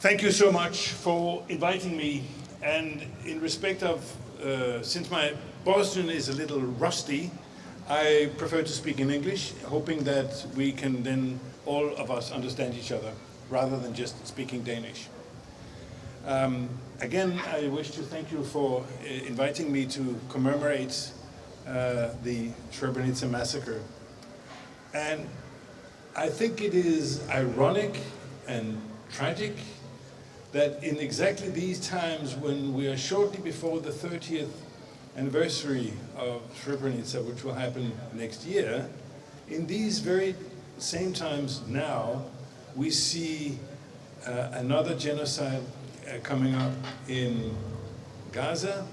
Thank you so much for inviting me. And in respect of, since my Bosnian is a little rusty, I prefer to speak in English, hoping that we can then all of us understand each other, rather than just speaking Danish. Again, I wish to thank you for inviting me to commemorate the Srebrenici massacre. And I think it is ironic and tragic that in exactly these times when we are shortly before the 30th anniversary of Srebrenica, which will happen next year, in these very same times now, we see another genocide coming up in Gaza.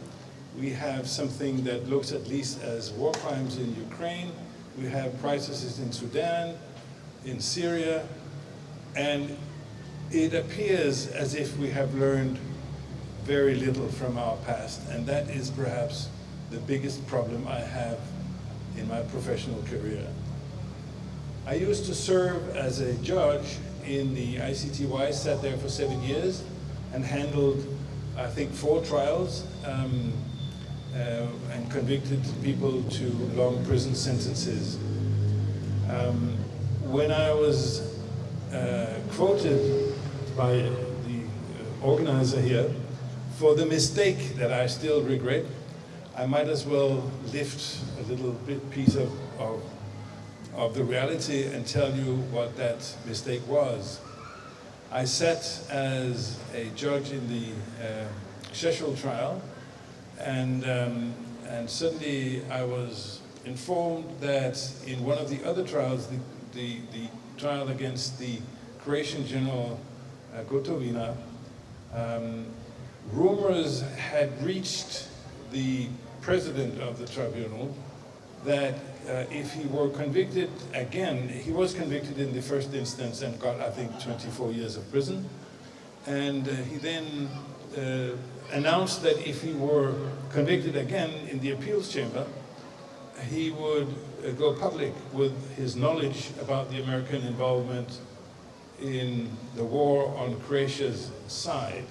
We have something that looks at least as war crimes in Ukraine. We have crises in Sudan, in Syria, and it appears as if we have learned very little from our past, and that is perhaps the biggest problem I have in my professional career. I used to serve as a judge in the ICTY, sat there for 7 years, and handled, I think, 4 trials, and convicted people to long prison sentences. When I was quoted by the organizer here for the mistake that I still regret, I might as well lift a little piece of the reality and tell you what that mistake was. I sat as a judge in the Szechuan trial, and suddenly I was informed that in one of the other trials, the trial against the Croatian general Gotovina, rumors had reached the president of the tribunal that if he were convicted again, he was convicted in the first instance and got, I think, 24 years of prison. And he then announced that if he were convicted again in the appeals chamber, he would go public with his knowledge about the American involvement in the war on Croatia's side.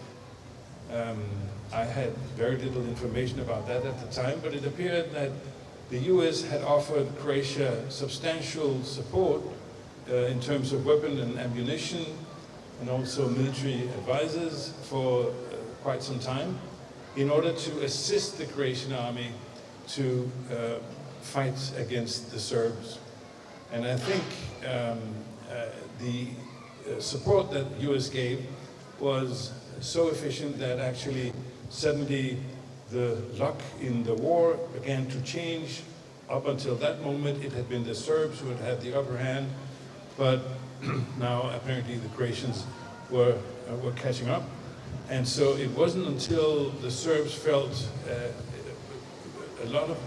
I had very little information about that at the time, but it appeared that the US had offered Croatia substantial support in terms of weapon and ammunition, and also military advisors for quite some time, in order to assist the Croatian army to fight against the Serbs. And I think the support that the US gave was so efficient that actually suddenly the luck in the war began to change. Up until that moment, it had been the Serbs who had had the upper hand, but now apparently the Croatians were catching up. And so it wasn't until the Serbs felt a lot of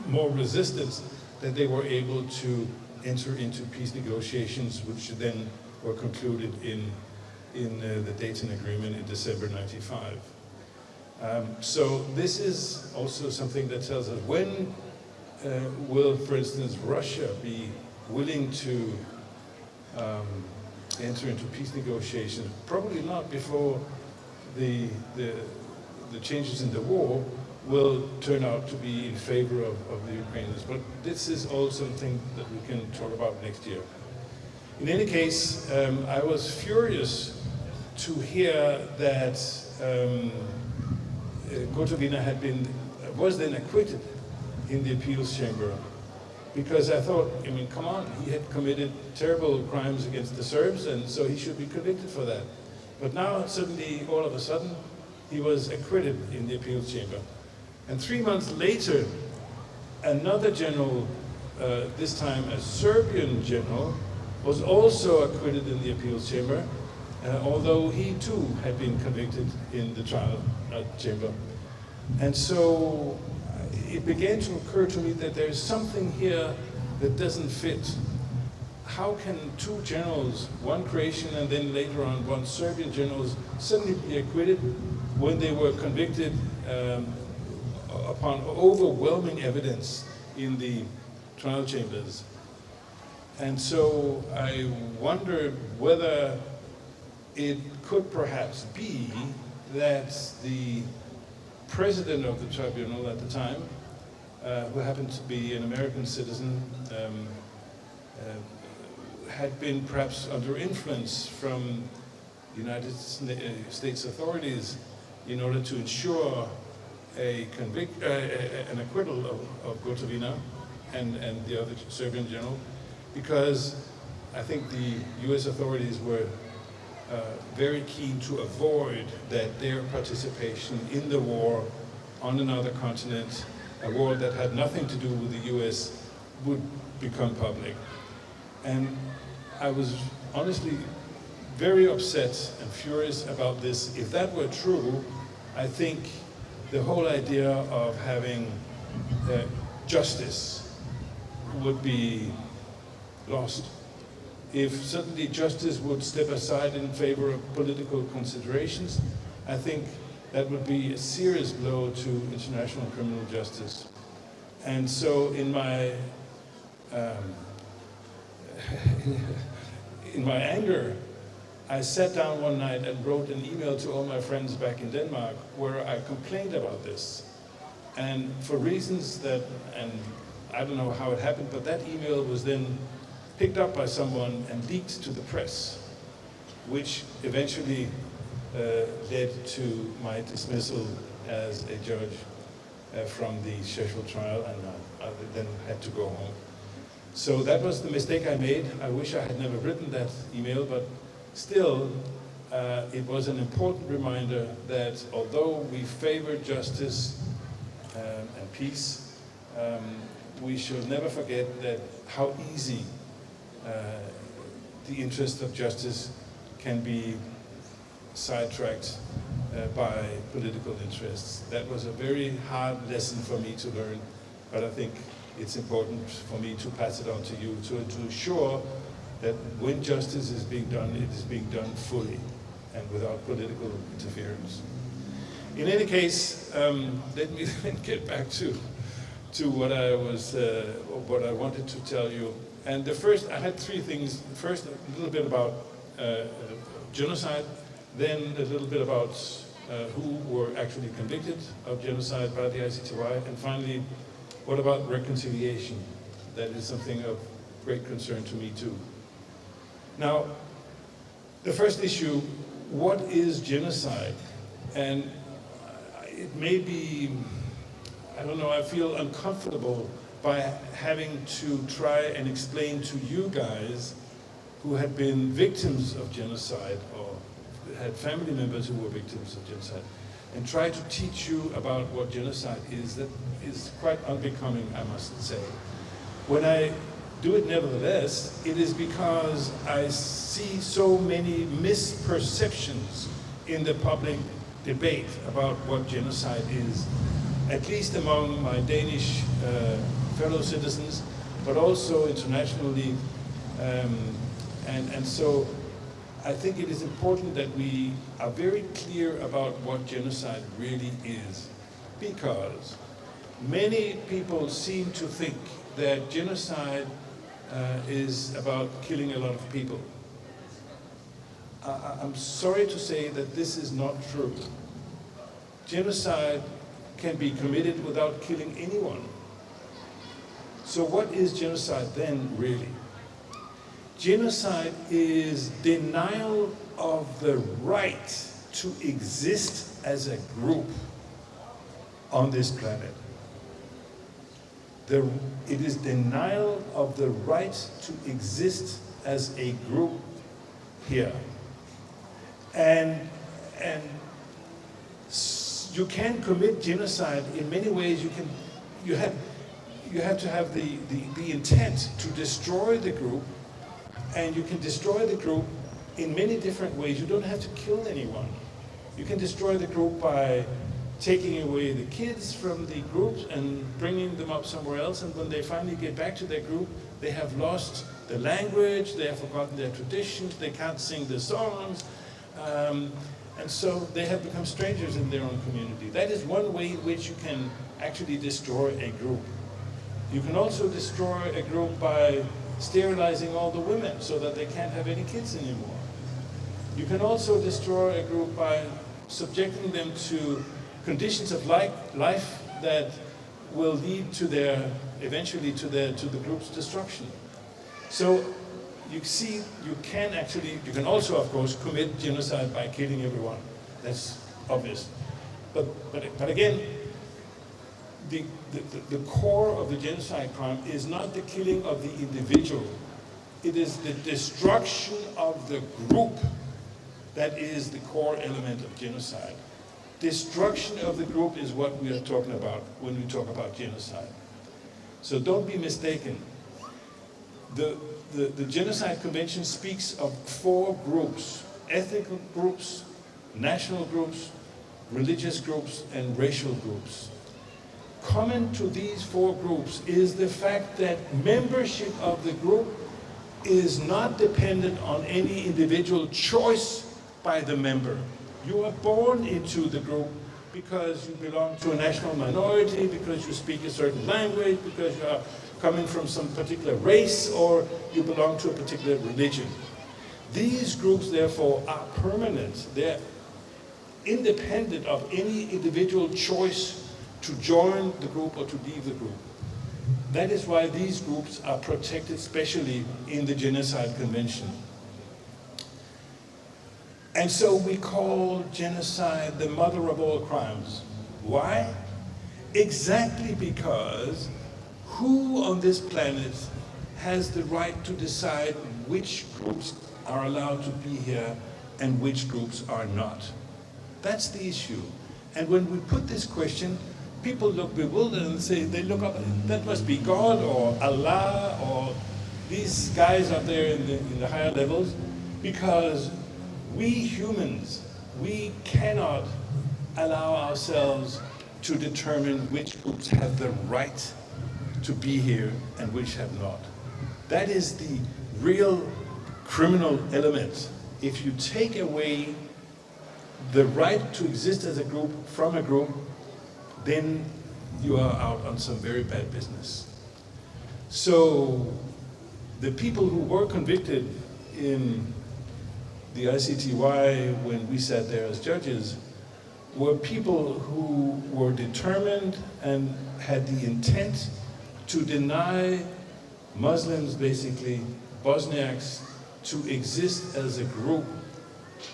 more resistance that they were able to enter into peace negotiations, which then were concluded in the Dayton Agreement in December '95. So this is also something that tells us when will, for instance, Russia be willing to enter into peace negotiations? Probably not before the changes in the war will turn out to be in favor of the Ukrainians. But this is all something that we can talk about next year. In any case, I was furious to hear that Gotovina was then acquitted in the appeals chamber, because I thought, I mean, come on, he had committed terrible crimes against the Serbs, and so he should be convicted for that. But now, suddenly, all of a sudden, he was acquitted in the appeals chamber. And 3 months later, another general, this time a Serbian general, was also acquitted in the appeals chamber, although he too had been convicted in the trial chamber. And so it began to occur to me that there's something here that doesn't fit. How can 2 generals, one Croatian and then later on one Serbian generals, suddenly be acquitted when they were convicted upon overwhelming evidence in the trial chambers? And so I wondered whether it could perhaps be that the president of the tribunal at the time, who happened to be an American citizen, had been perhaps under influence from United States authorities in order to ensure an acquittal of Gotovina and the other Serbian general, because I think the US authorities were very keen to avoid that their participation in the war on another continent, a war that had nothing to do with the US, would become public. And I was honestly very upset and furious about this. If that were true, I think the whole idea of having justice would be lost. If suddenly justice would step aside in favor of political considerations, I think that would be a serious blow to international criminal justice. And so in my anger, I sat down one night and wrote an email to all my friends back in Denmark where I complained about this. And for reasons that, and I don't know how it happened, but that email was then picked up by someone and leaked to the press, which eventually led to my dismissal as a judge from the social trial, and I then had to go home. So that was the mistake I made. I wish I had never written that email, but still, it was an important reminder that although we favor justice and peace, we should never forget that how easy the interest of justice can be sidetracked by political interests. That was a very hard lesson for me to learn, but I think it's important for me to pass it on to you, to ensure that when justice is being done, it is being done fully and without political interference. In any case, let me then get back to what I wanted to tell you. And the first, I had three things. First, a little bit about genocide, then a little bit about who were actually convicted of genocide by the ICTY, and finally, what about reconciliation? That is something of great concern to me too. Now, the first issue, what is genocide? And it may be, I don't know, I feel uncomfortable by having to try and explain to you guys who had been victims of genocide or had family members who were victims of genocide, and try to teach you about what genocide is. That is quite unbecoming, I must say. When I do it nevertheless, it is because I see so many misperceptions in the public debate about what genocide is, at least among my Danish fellow citizens, but also internationally. And so I think it is important that we are very clear about what genocide really is, because many people seem to think that genocide is about killing a lot of people. I'm sorry to say that this is not true. Genocide can be committed without killing anyone. So what is genocide then, really? Genocide is denial of the right to exist as a group on this planet. It is denial of the right to exist as a group here. And you can commit genocide in many ways. You have to have the intent to destroy the group, and you can destroy the group in many different ways. You don't have to kill anyone. You can destroy the group by taking away the kids from the groups and bringing them up somewhere else, and when they finally get back to their group, they have lost the language, they have forgotten their traditions, they can't sing the songs, and so they have become strangers in their own community. That is one way in which you can actually destroy a group. You can also destroy a group by sterilizing all the women so that they can't have any kids anymore. You can also destroy a group by subjecting them to conditions of life that will lead to eventually to the group's destruction. So you see, you can also, of course, commit genocide by killing everyone. That's obvious. But again, the core of the genocide crime is not the killing of the individual. It is the destruction of the group that is the core element of genocide. Destruction of the group is what we are talking about when we talk about genocide. So don't be mistaken. The Genocide Convention speaks of 4 groups: ethnic groups, national groups, religious groups, and racial groups. Common to these 4 groups is the fact that membership of the group is not dependent on any individual choice by the member. You are born into the group because you belong to a national minority, because you speak a certain language, because you are coming from some particular race, or you belong to a particular religion. These groups, therefore, are permanent. They're independent of any individual choice to join the group or to leave the group. That is why these groups are protected specially in the Genocide Convention. And so we call genocide the mother of all crimes. Why? Exactly because who on this planet has the right to decide which groups are allowed to be here and which groups are not? That's the issue. And when we put this question, people look bewildered and they look up, that must be God or Allah or these guys up there in the higher levels, because we humans, we cannot allow ourselves to determine which groups have the right to be here and which have not. That is the real criminal element. If you take away the right to exist as a group from a group, then you are out on some very bad business. So the people who were convicted in the ICTY when we sat there as judges were people who were determined and had the intent to deny Muslims, basically Bosniaks, to exist as a group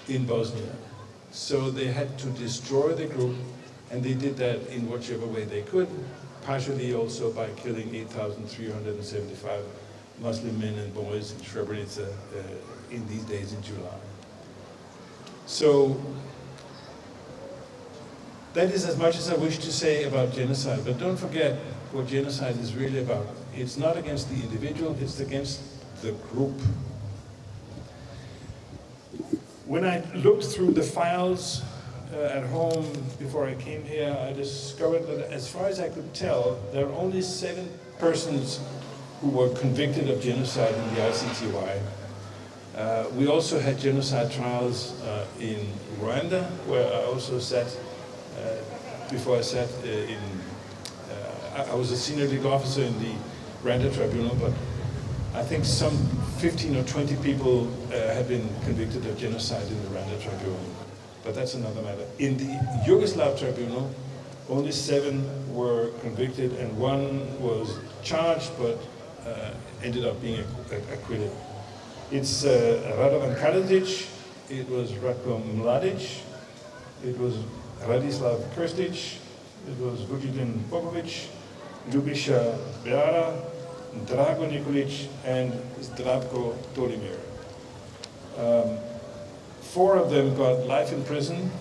in Bosnia. So they had to destroy the group, and they did that in whichever way they could, partially also by killing 8,375 Muslim men and boys in Srebrenici in these days in July. So that is as much as I wish to say about genocide, but don't forget what genocide is really about. It's not against the individual, it's against the group. When I looked through the files at home before I came here, I discovered that as far as I could tell, there are only 7 persons who were convicted of genocide in the ICTY. We also had genocide trials in Rwanda, where I also sat, before I sat I was a senior legal officer in the Rwanda tribunal, but I think some 15 or 20 people have been convicted of genocide in the Rwanda tribunal. But that's another matter. In the Yugoslav tribunal, only 7 were convicted and 1 was charged, but ended up being acquitted. It's Radovan Karadzic, it was Ratko Mladic, it was Radislav Krstic, it was Vujidin Popovic, Ljubisha Beara, Drago Nikolic, and Zdravko Tolimir. 4 of them got life in prison.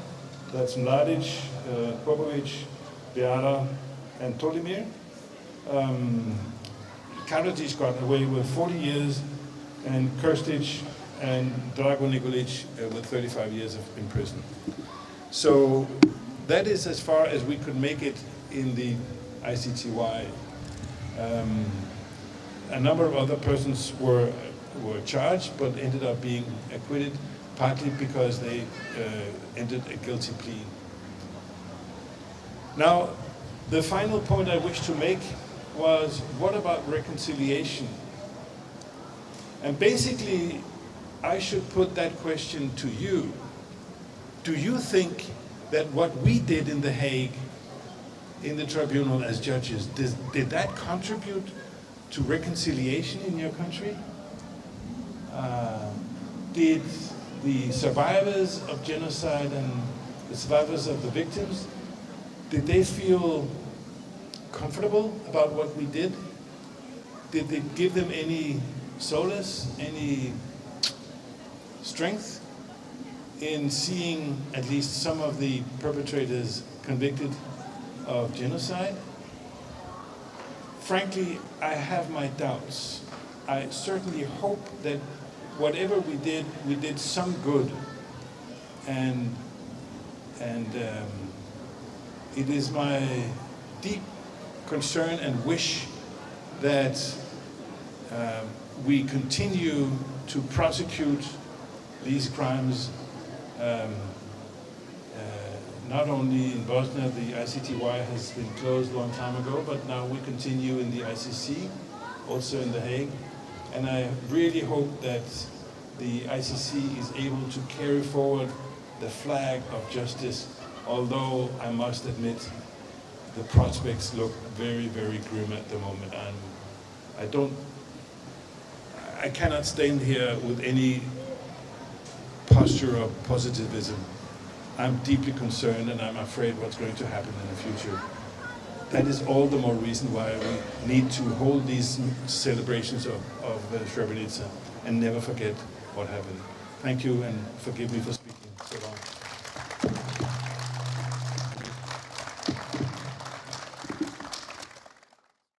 That's Mladic, Popovic, Beara, and Tolimir. Karadzic got away with 40 years, and Krstic and Drago Nikolic with 35 years in prison. So that is as far as we could make it in the ICTY. A number of other persons were charged, but ended up being acquitted, partly because they entered a guilty plea. Now, the final point I wish to make was, what about reconciliation? And basically, I should put that question to you. Do you think that what we did in The Hague, in the tribunal as judges, did that contribute to reconciliation in your country? Did the survivors of genocide and the survivors of the victims, did they feel comfortable about what we did? Did it give them any solace, any strength in seeing at least some of the perpetrators convicted of genocide? Frankly, I have my doubts. I certainly hope that whatever we did some good, and it is my deep concern and wish that we continue to prosecute these crimes, not only in Bosnia. The ICTY has been closed a long time ago, but now we continue in the ICC, also in The Hague. And I really hope that the ICC is able to carry forward the flag of justice, although I must admit the prospects look very, very grim at the moment. I cannot stand here with any posture of positivism. I'm deeply concerned, and I'm afraid what's going to happen in the future. That is all the more reason why we need to hold these celebrations of Srebrenica and never forget what happened. Thank you, and forgive me for